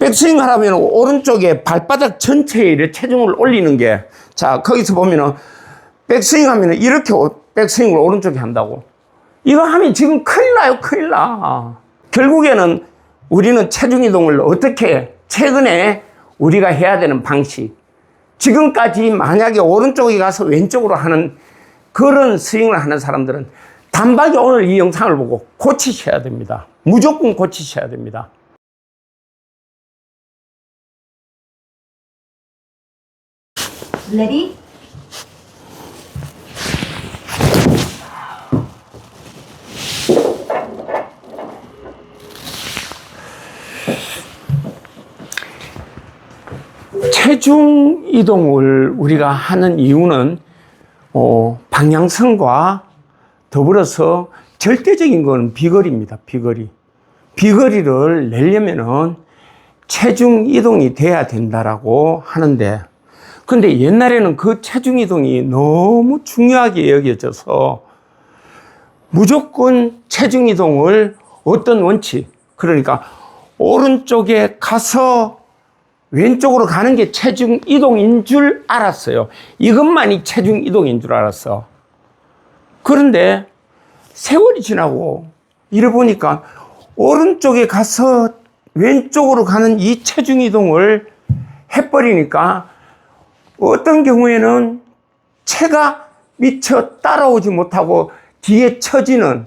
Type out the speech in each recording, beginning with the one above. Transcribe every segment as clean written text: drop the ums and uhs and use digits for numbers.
백스윙 하려면 오른쪽에 발바닥 전체에 체중을 올리는 게, 자, 거기서 보면은 백스윙 하면은 이렇게 백스윙을 오른쪽에 한다고. 이거 하면 지금 큰일 나요, 큰일 나. 결국에는 우리는 체중 이동을 어떻게, 최근에 우리가 해야 되는 방식. 지금까지 만약에 오른쪽에 가서 왼쪽으로 하는 그런 스윙을 하는 사람들은 단박에 오늘 이 영상을 보고 고치셔야 됩니다. 무조건 고치셔야 됩니다. Ready? 체중 이동을 우리가 하는 이유는 방향성과 더불어서 절대적인 건 비거리입니다. 비거리를 내려면은 체중 이동이 돼야 된다라고 하는데, 근데 옛날에는 그 체중 이동이 너무 중요하게 여겨져서 무조건 체중 이동을 어떤 원칙, 그러니까 오른쪽에 가서 왼쪽으로 가는 게 체중 이동인 줄 알았어요. 이것만이 체중 이동인 줄 알았어. 그런데 세월이 지나고 이래 보니까 오른쪽에 가서 왼쪽으로 가는 이 체중 이동을 해버리니까 어떤 경우에는 체가 미처 따라오지 못하고 뒤에 처지는,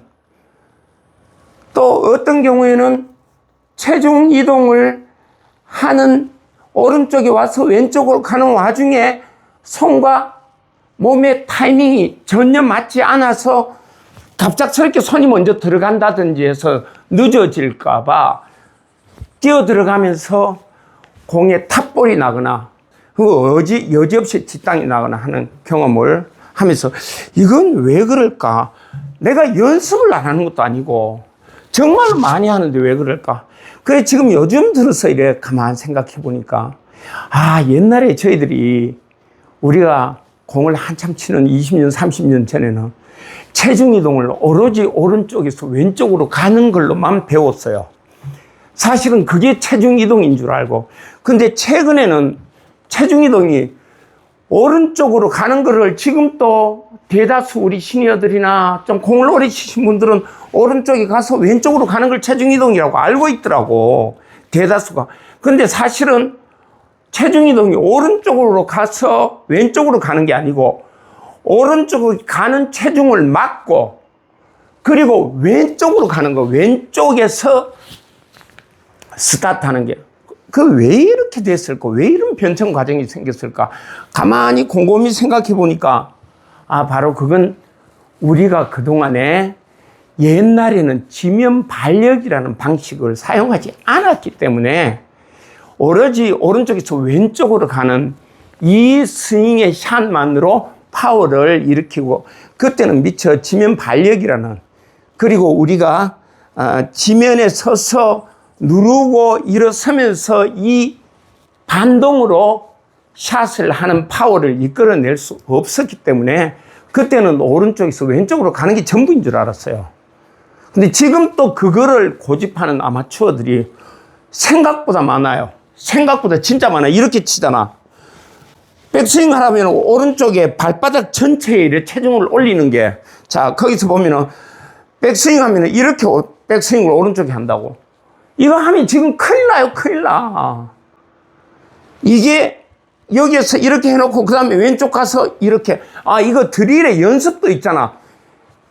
또 어떤 경우에는 체중 이동을 하는 오른쪽에 와서 왼쪽으로 가는 와중에 손과 몸의 타이밍이 전혀 맞지 않아서 갑작스럽게 손이 먼저 들어간다든지 해서 늦어질까봐 뛰어 들어가면서 공에 탑볼이 나거나 여지없이 뒷땅이 나거나 하는 경험을 하면서, 이건 왜 그럴까? 내가 연습을 안 하는 것도 아니고 정말 많이 하는데 왜 그럴까? 그래, 지금 요즘 들어서 이래 가만 생각해 보니까, 옛날에 저희들이 우리가 공을 한참 치는 20년, 30년 전에는 체중 이동을 오로지 오른쪽에서 왼쪽으로 가는 걸로만 배웠어요. 사실은 그게 체중 이동인 줄 알고. 근데 최근에는 체중 이동이 오른쪽으로 가는 거를 지금 또 대다수 우리 시니어들이나 좀 공을 오래 치신 분들은 오른쪽에 가서 왼쪽으로 가는 걸 체중 이동이라고 알고 있더라고, 대다수가. 근데 사실은 체중 이동이 오른쪽으로 가서 왼쪽으로 가는 게 아니고 오른쪽으로 가는 체중을 막고, 그리고 왼쪽으로 가는 거, 왼쪽에서 스타트하는 게, 왜 이렇게 됐을까? 왜 이런 변천 과정이 생겼을까? 가만히 곰곰이 생각해 보니까, 바로 그건 우리가 그동안에 옛날에는 지면 발력이라는 방식을 사용하지 않았기 때문에 오로지 오른쪽에서 왼쪽으로 가는 이 스윙의 샷만으로 파워를 일으키고, 그때는 미처 지면 발력이라는, 그리고 우리가 지면에 서서 누르고 일어서면서 이 반동으로 샷을 하는 파워를 이끌어낼 수 없었기 때문에 그때는 오른쪽에서 왼쪽으로 가는 게 전부인 줄 알았어요. 근데 지금 또 그거를 고집하는 아마추어들이 생각보다 많아요. 생각보다 진짜 많아요. 이렇게 치잖아. 백스윙 하려면 오른쪽에 발바닥 전체에 체중을 올리는 게, 자, 거기서 보면은 백스윙 하면은 이렇게 백스윙을 오른쪽에 한다고. 이거 하면 지금 큰일 나요, 큰일 나. 이게 여기에서 이렇게 해놓고 그 다음에 왼쪽 가서 이렇게, 이거 드릴의 연습도 있잖아.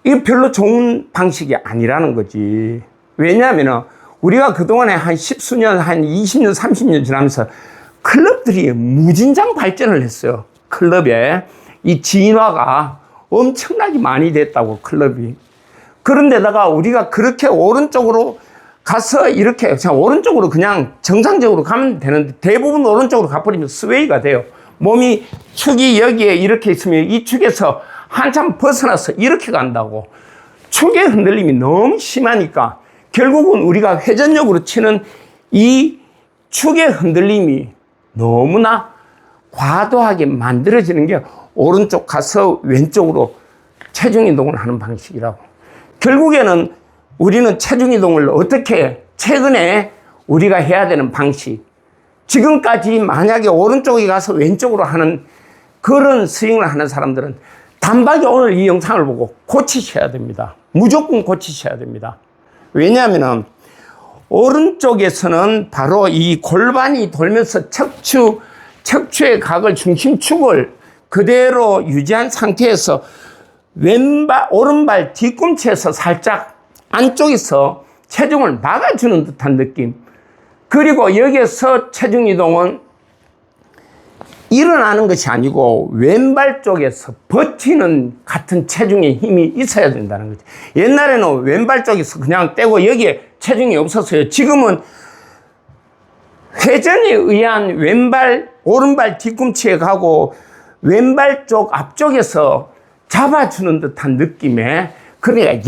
이거 별로 좋은 방식이 아니라는 거지. 왜냐하면은 우리가 그동안에 한 10수년, 한 20년, 30년 지나면서 클럽들이 무진장 발전을 했어요. 클럽에. 이 진화가 엄청나게 많이 됐다고, 클럽이. 그런데다가 우리가 그렇게 오른쪽으로 가서 이렇게 그냥 오른쪽으로 그냥 정상적으로 가면 되는데, 대부분 오른쪽으로 가버리면 스웨이가 돼요. 몸이 축이 여기에 이렇게 있으면 이 축에서 한참 벗어나서 이렇게 간다고. 축의 흔들림이 너무 심하니까 결국은 우리가 회전력으로 치는 이 축의 흔들림이 너무나 과도하게 만들어지는 게 오른쪽 가서 왼쪽으로 체중 이동을 하는 방식이라고. 결국에는 우리는 체중 이동을 어떻게, 최근에 우리가 해야 되는 방식. 지금까지 만약에 오른쪽에 가서 왼쪽으로 하는 그런 스윙을 하는 사람들은 단박에 오늘 이 영상을 보고 고치셔야 됩니다. 무조건 고치셔야 됩니다. 왜냐하면 오른쪽에서는 바로 이 골반이 돌면서 척추의 각을, 중심축을 그대로 유지한 상태에서 오른발 뒤꿈치에서 살짝 안쪽에서 체중을 막아주는 듯한 느낌. 그리고 여기에서 체중 이동은 일어나는 것이 아니고 왼발 쪽에서 버티는 같은 체중의 힘이 있어야 된다는 거죠. 옛날에는 왼발 쪽에서 그냥 떼고 여기에 체중이 없었어요. 지금은 회전에 의한 오른발 뒤꿈치에 가고 왼발 쪽 앞쪽에서 잡아주는 듯한 느낌의, 그러니까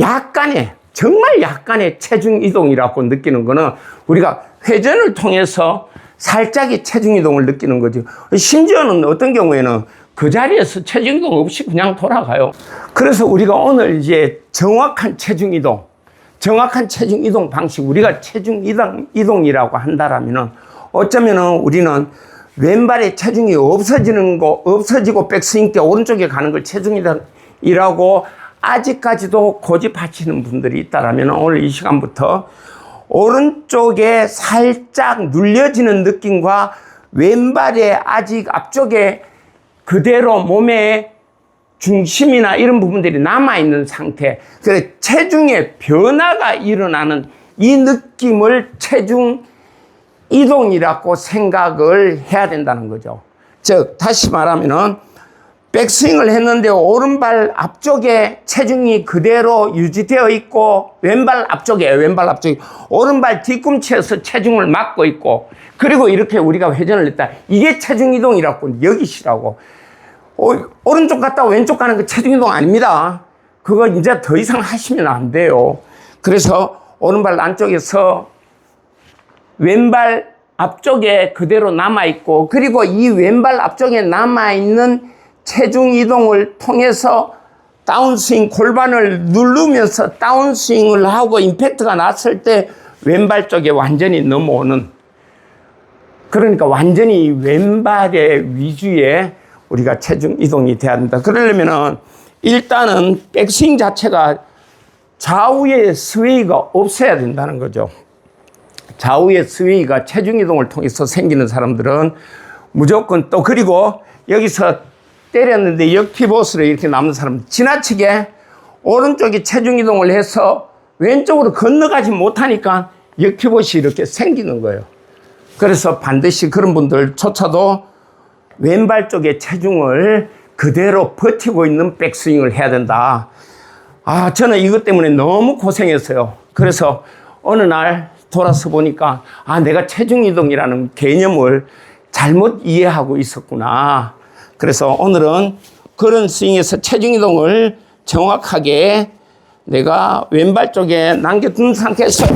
정말 약간의 체중 이동이라고 느끼는 거는 우리가 회전을 통해서 살짝의 체중 이동을 느끼는 거죠. 심지어는 어떤 경우에는 그 자리에서 체중 이동 없이 그냥 돌아가요. 그래서 우리가 오늘 이제 정확한 체중 이동 방식, 우리가 체중 이동이라고 한다라면은 어쩌면은 우리는 왼발에 체중이 없어지고 백스윙 때 오른쪽에 가는 걸 체중 이동이라고 아직까지도 고집하시는 분들이 있다라면 오늘 이 시간부터 오른쪽에 살짝 눌려지는 느낌과 왼발에 아직 앞쪽에 그대로 몸의 중심이나 이런 부분들이 남아있는 상태, 그래서 체중의 변화가 일어나는 이 느낌을 체중 이동이라고 생각을 해야 된다는 거죠. 즉, 다시 말하면은 백스윙을 했는데 오른발 앞쪽에 체중이 그대로 유지되어 있고 왼발 앞쪽에 오른발 뒤꿈치에서 체중을 막고 있고, 그리고 이렇게 우리가 회전을 했다. 이게 체중 이동이라고 여기시라고. 오른쪽 갔다 왼쪽 가는 거 체중 이동 아닙니다. 그거 이제 더 이상 하시면 안 돼요. 그래서 오른발 안쪽에서 왼발 앞쪽에 그대로 남아있고, 그리고 이 왼발 앞쪽에 남아있는 체중 이동을 통해서 다운스윙, 골반을 누르면서 다운스윙을 하고 임팩트가 났을 때 왼발 쪽에 완전히 넘어오는, 그러니까 완전히 왼발의 위주에 우리가 체중 이동이 돼야 된다. 그러려면은 일단은 백스윙 자체가 좌우의 스웨이가 없어야 된다는 거죠. 좌우의 스웨이가 체중 이동을 통해서 생기는 사람들은 무조건 또, 그리고 여기서 때렸는데 역피봇으로 이렇게 남는 사람, 지나치게 오른쪽에 체중 이동을 해서 왼쪽으로 건너가지 못하니까 역피봇이 이렇게 생기는 거예요. 그래서 반드시 그런 분들조차도 왼발 쪽에 체중을 그대로 버티고 있는 백스윙을 해야 된다. 저는 이것 때문에 너무 고생했어요. 그래서 어느 날 돌아서 보니까 내가 체중 이동이라는 개념을 잘못 이해하고 있었구나. 그래서 오늘은 그런 스윙에서 체중 이동을 정확하게 내가 왼발 쪽에 남겨둔 상태에서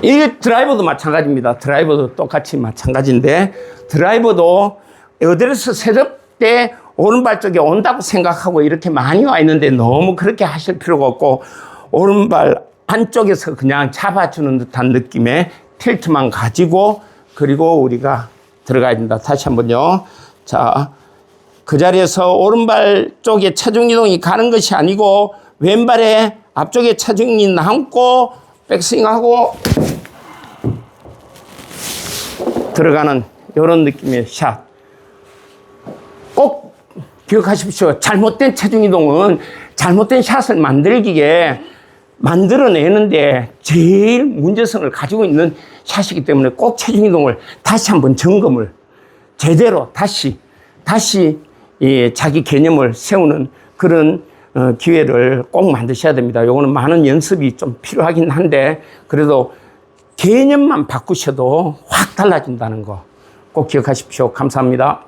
이게 드라이버도 마찬가지입니다. 드라이버도 똑같이 마찬가지인데, 드라이버도 어드레스 셋업 때 오른발 쪽에 온다고 생각하고 이렇게 많이 와 있는데 너무 그렇게 하실 필요가 없고, 오른발 안쪽에서 그냥 잡아주는 듯한 느낌의 틸트만 가지고, 그리고 우리가 들어가야 된다. 다시 한번요. 자, 그 자리에서 오른발 쪽에 체중 이동이 가는 것이 아니고 왼발에 앞쪽에 체중이 남고 백스윙하고 들어가는 이런 느낌의 샷. 꼭 기억하십시오. 잘못된 체중 이동은 잘못된 샷을 만들어내는데 제일 문제성을 가지고 있는 샷이기 때문에 꼭 체중 이동을 다시 한번 점검을 제대로 다시 자기 개념을 세우는 그런 기회를 꼭 만드셔야 됩니다. 요거는 많은 연습이 좀 필요하긴 한데, 그래도 개념만 바꾸셔도 확 달라진다는 거 꼭 기억하십시오. 감사합니다.